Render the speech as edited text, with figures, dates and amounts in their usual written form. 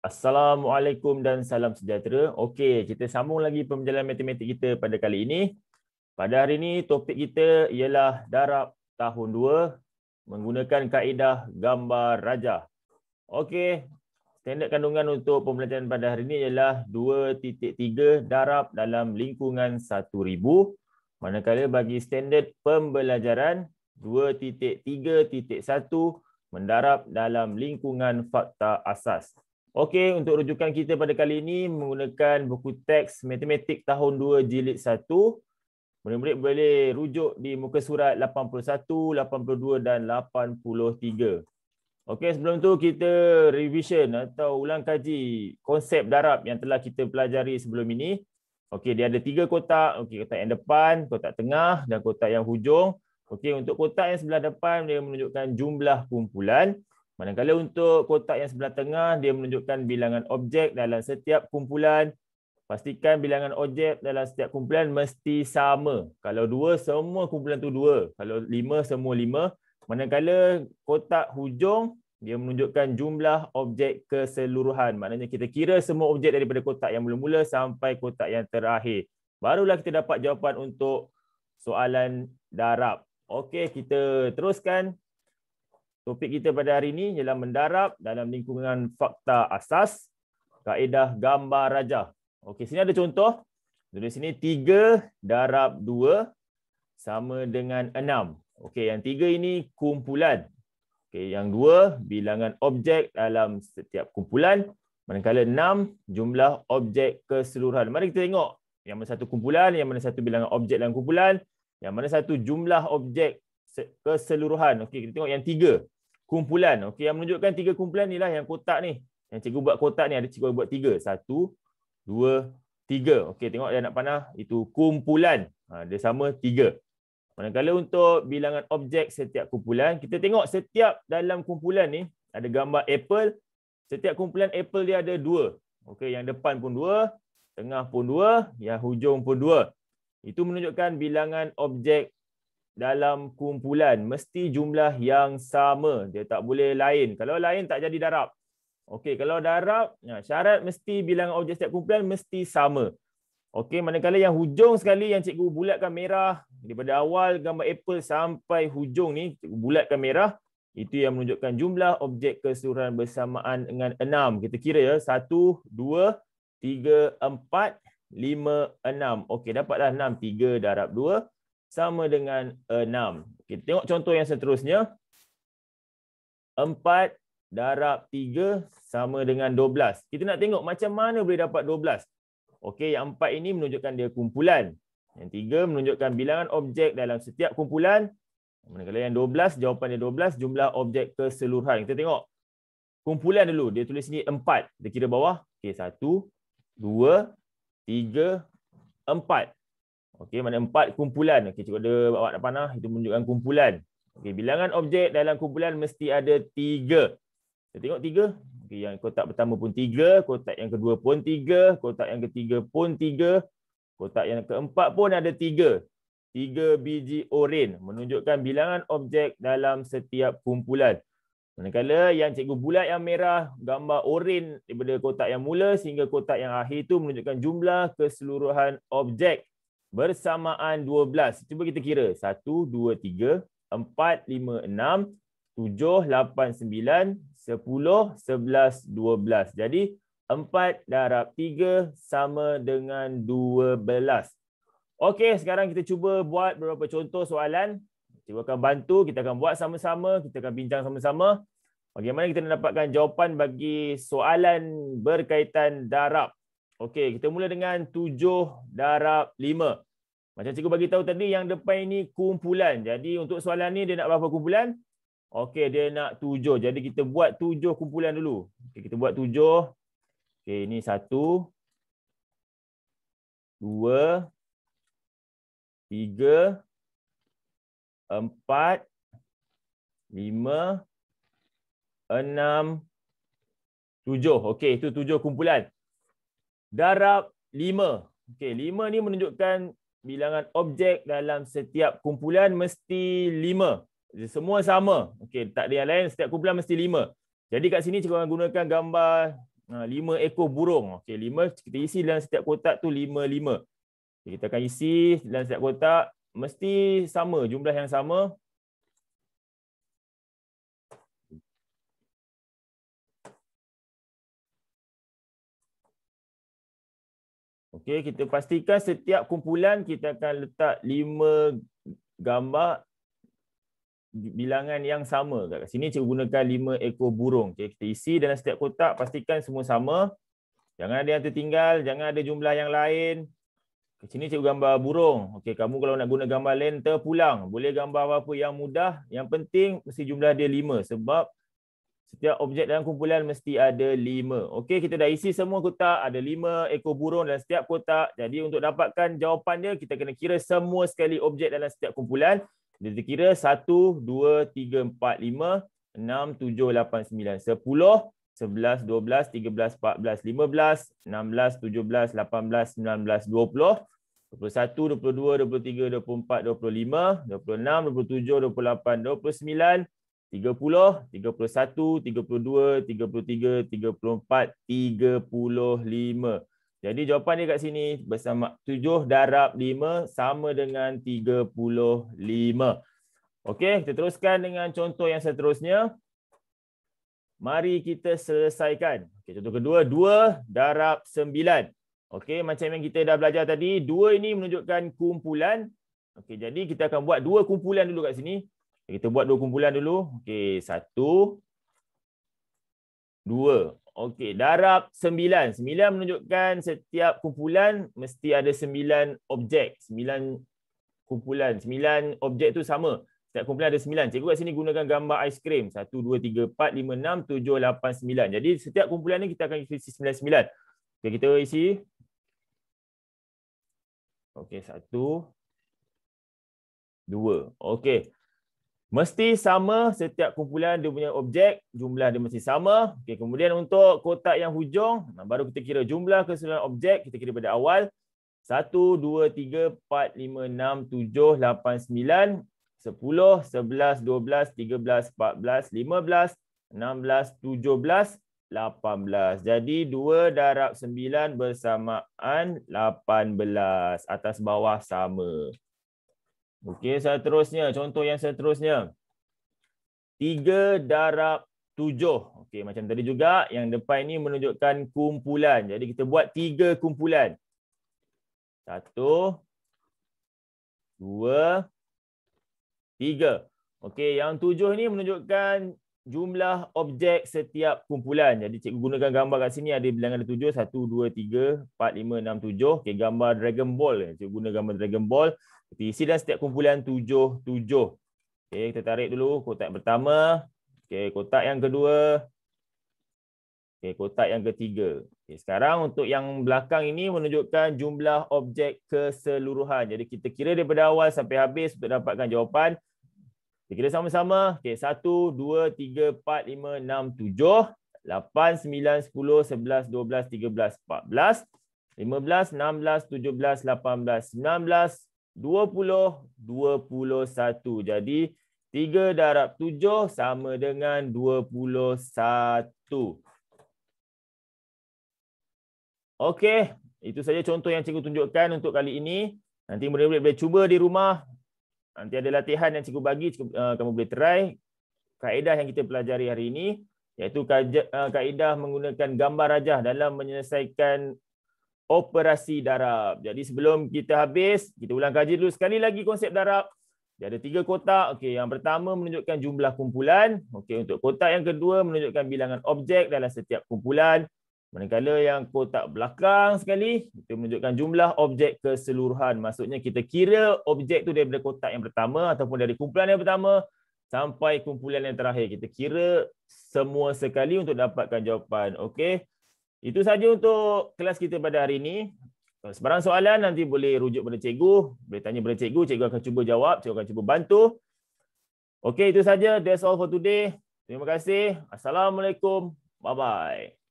Assalamualaikum dan salam sejahtera. Okey, kita sambung lagi pembelajaran matematik kita pada kali ini. Pada hari ini topik kita ialah darab tahun 2 menggunakan kaedah gambar rajah. Okey, standard kandungan untuk pembelajaran pada hari ini ialah 2.3 darab dalam lingkungan 1000. Manakala bagi standard pembelajaran 2.3.1 mendarab dalam lingkungan fakta asas. Okey, untuk rujukan kita pada kali ini menggunakan buku teks Matematik tahun 2 jilid 1. Murid-murid boleh rujuk di muka surat 81, 82 dan 83. Okey, sebelum tu kita revision atau ulang kaji konsep darab yang telah kita pelajari sebelum ini. Okey, dia ada 3 kotak. Okey, kotak yang depan, kotak tengah dan kotak yang hujung. Okey, untuk kotak yang sebelah depan dia menunjukkan jumlah kumpulan. Manakala untuk kotak yang sebelah tengah, dia menunjukkan bilangan objek dalam setiap kumpulan. Pastikan bilangan objek dalam setiap kumpulan mesti sama. Kalau 2, semua kumpulan tu 2. Kalau 5, semua 5. Manakala kotak hujung, dia menunjukkan jumlah objek keseluruhan. Maknanya kita kira semua objek daripada kotak yang mula-mula sampai kotak yang terakhir. Barulah kita dapat jawapan untuk soalan darab. Okey, kita teruskan. Topik kita pada hari ini ialah mendarab dalam lingkungan fakta asas, kaedah gambar rajah. Okey, sini ada contoh. Di sini 3 darab 2 sama dengan 6. Okey, yang 3 ini kumpulan. Okey, yang 2 bilangan objek dalam setiap kumpulan. Manakala 6 jumlah objek keseluruhan. Mari kita tengok yang mana satu kumpulan, yang mana satu bilangan objek dalam kumpulan, yang mana satu jumlah objek keseluruhan. Okey, kita tengok yang 3. Kumpulan. Okey, yang menunjukkan 3 kumpulan inilah yang kotak ni. Yang cikgu buat kotak ni ada cikgu buat 3. 1, 2, 3. Okey, tengok dia nak panah. Itu kumpulan. Dia sama 3. Manakala untuk bilangan objek setiap kumpulan, kita tengok setiap dalam kumpulan ni ada gambar apple. Setiap kumpulan apple dia ada 2. Okey, yang depan pun 2, tengah pun 2, yang hujung pun 2. Itu menunjukkan bilangan objek dalam kumpulan mesti jumlah yang sama. Dia tak boleh lain. Kalau lain tak jadi darab. Okey, kalau darab, syarat mesti bilangan objek setiap kumpulan mesti sama. Okey, manakala yang hujung sekali yang cikgu bulatkan merah daripada awal gambar apple sampai hujung ni cikgu bulatkan merah, itu yang menunjukkan jumlah objek keseluruhan bersamaan dengan 6. Kita kira ya, 1, 2, 3, 4, 5, 6. Okey, dapatlah 6. 3 darab 2 sama dengan 6. Kita tengok contoh yang seterusnya. 4 darab 3 sama dengan 12. Kita nak tengok macam mana boleh dapat 12. Okey, yang 4 ini menunjukkan dia kumpulan. Yang 3 menunjukkan bilangan objek dalam setiap kumpulan. Manakala yang 12, jawapan dia 12, jumlah objek keseluruhan. Kita tengok kumpulan dulu. Dia tulis sini 4. Kita kira bawah. Okey, 1, 2, 3, 4. Okey, mana 4 kumpulan. Okey, cikgu ada bawa nak panah. Itu menunjukkan kumpulan. Okey, bilangan objek dalam kumpulan mesti ada 3. Kita tengok 3. Okey, yang kotak pertama pun 3. Kotak yang kedua pun 3. Kotak yang ketiga pun 3. Kotak yang keempat pun ada 3. 3 biji oren. Menunjukkan bilangan objek dalam setiap kumpulan. Manakala yang cikgu bulat yang merah, gambar oren daripada kotak yang mula sehingga kotak yang akhir itu menunjukkan jumlah keseluruhan objek bersamaan 12. Cuba kita kira. 1, 2, 3, 4, 5, 6, 7, 8, 9, 10, 11, 12. Jadi 4 darab 3 sama dengan 12. Okey, sekarang kita cuba buat beberapa contoh soalan. Cikgu akan bantu, kita akan buat sama-sama, kita akan bincang sama-sama. Bagaimana kita nak dapatkan jawapan bagi soalan berkaitan darab. Okey, kita mula dengan 7 darab 5. Macam cikgu bagi tahu tadi, yang depan ini kumpulan. Jadi untuk soalan ni dia nak berapa kumpulan? Okey, dia nak 7. Jadi kita buat 7 kumpulan dulu. Okey, kita buat 7. Okey, ini 1, 2, 3, 4, 5, 6, 7. Okey, itu 7 kumpulan. Darab 5. Okey, 5 ni menunjukkan bilangan objek dalam setiap kumpulan mesti 5. Semua sama. Okey, tak ada yang lain, setiap kumpulan mesti 5. Jadi kat sini cikgu akan gunakan gambar 5 ekor burung. Okey, 5 kita isi dalam setiap kotak tu 5. Okay, kita akan isi dalam setiap kotak mesti sama, jumlah yang sama. Okey, kita pastikan setiap kumpulan kita akan letak 5 gambar bilangan yang sama. Kat sini cikgu gunakan 5 ekor burung. Okey, kita isi dalam setiap kotak, pastikan semua sama. Jangan ada yang tertinggal, jangan ada jumlah yang lain. Di sini cikgu gambar burung. Okey, kamu kalau nak guna gambar lain terpulang. Boleh gambar apa-apa yang mudah. Yang penting mesti jumlah dia 5 sebab setiap objek dalam kumpulan mesti ada 5. Okey, kita dah isi semua kotak. Ada 5 ekor burung dalam setiap kotak. Jadi untuk dapatkan jawapan dia, kita kena kira semua sekali objek dalam setiap kumpulan. Kita kira 1, 2, 3, 4, 5, 6, 7, 8, 9, 10. 11, 12, 13, 14, 15, 16, 17, 18, 19, 20, 21, 22, 23, 24, 25, 26, 27, 28, 29, 30, 31, 32, 33, 34, 35. Jadi jawapan dia kat sini bersama 7 darab 5 sama dengan 35. Okey, kita teruskan dengan contoh yang seterusnya. Mari kita selesaikan. Okay, contoh kedua, 2 darab 9. Okey, macam yang kita dah belajar tadi, 2 ini menunjukkan kumpulan. Okey, jadi kita akan buat 2 kumpulan dulu kat sini. Kita buat 2 kumpulan dulu. Okey, 1, 2. Okey, darab 9. 9 menunjukkan setiap kumpulan mesti ada 9 objek. 9 kumpulan. 9 objek tu sama. Setiap kumpulan ada 9. Cikgu kat sini gunakan gambar aiskrim. 1, 2, 3, 4, 5, 6, 7, 8, 9. Jadi setiap kumpulan ni kita akan isi 9. Okey, kita isi. Okey, 1, 2. Okey. Mesti sama setiap kumpulan dia punya objek. Jumlah dia mesti sama. Okey, kemudian untuk kotak yang hujung, baru kita kira jumlah keseluruhan objek. Kita kira pada awal. 1, 2, 3, 4, 5, 6, 7, 8, 9. 10, 11, 12, 13, 14, 15, 16, 17, 18. Jadi 2 darab 9 bersamaan 18. Atas bawah sama. Okey, seterusnya. Contoh yang seterusnya. 3 darab 7. Okey, macam tadi juga. Yang depan ini menunjukkan kumpulan. Jadi kita buat 3 kumpulan. 1, 2, 3. Okey, yang 7 ni menunjukkan jumlah objek setiap kumpulan. Jadi cikgu gunakan gambar kat sini ada bilangan ada 7. 1, 2, 3, 4, 5, 6, 7. Okey, gambar Dragon Ball. Cikgu guna gambar Dragon Ball. Kita isi dalam setiap kumpulan 7, 7. Okey, kita tarik dulu kotak pertama. Okey, kotak yang kedua. Okey, kotak yang ketiga. Okey, sekarang untuk yang belakang ini menunjukkan jumlah objek keseluruhan. Jadi kita kira daripada awal sampai habis untuk dapatkan jawapan. Kita kira sama-sama. Okey, 1, 2, 3, 4, 5, 6, 7, 8, 9, 10, 11, 12, 13, 14, 15, 16, 17, 18, 19, 20, 21. Jadi 3 darab 7 sama dengan 21. Okey, itu saja contoh yang cikgu tunjukkan untuk kali ini. Nanti murid-murid boleh cuba di rumah. Nanti ada latihan yang cikgu bagi, kamu boleh try. Kaedah yang kita pelajari hari ini, iaitu kaedah menggunakan gambar rajah dalam menyelesaikan operasi darab. Jadi sebelum kita habis, kita ulang kaji dulu sekali lagi konsep darab. Dia ada 3 kotak. Okey, yang pertama menunjukkan jumlah kumpulan. Okey, untuk kotak yang kedua menunjukkan bilangan objek dalam setiap kumpulan. Manakala yang kotak belakang sekali, itu menunjukkan jumlah objek keseluruhan. Maksudnya kita kira objek tu daripada kotak yang pertama ataupun dari kumpulan yang pertama sampai kumpulan yang terakhir. Kita kira semua sekali untuk dapatkan jawapan. Okey. Itu saja untuk kelas kita pada hari ini. Sebarang soalan nanti boleh rujuk pada cikgu. Boleh tanya pada cikgu. Cikgu akan cuba jawab. Cikgu akan cuba bantu. Okey, itu saja. That's all for today. Terima kasih. Assalamualaikum. Bye-bye.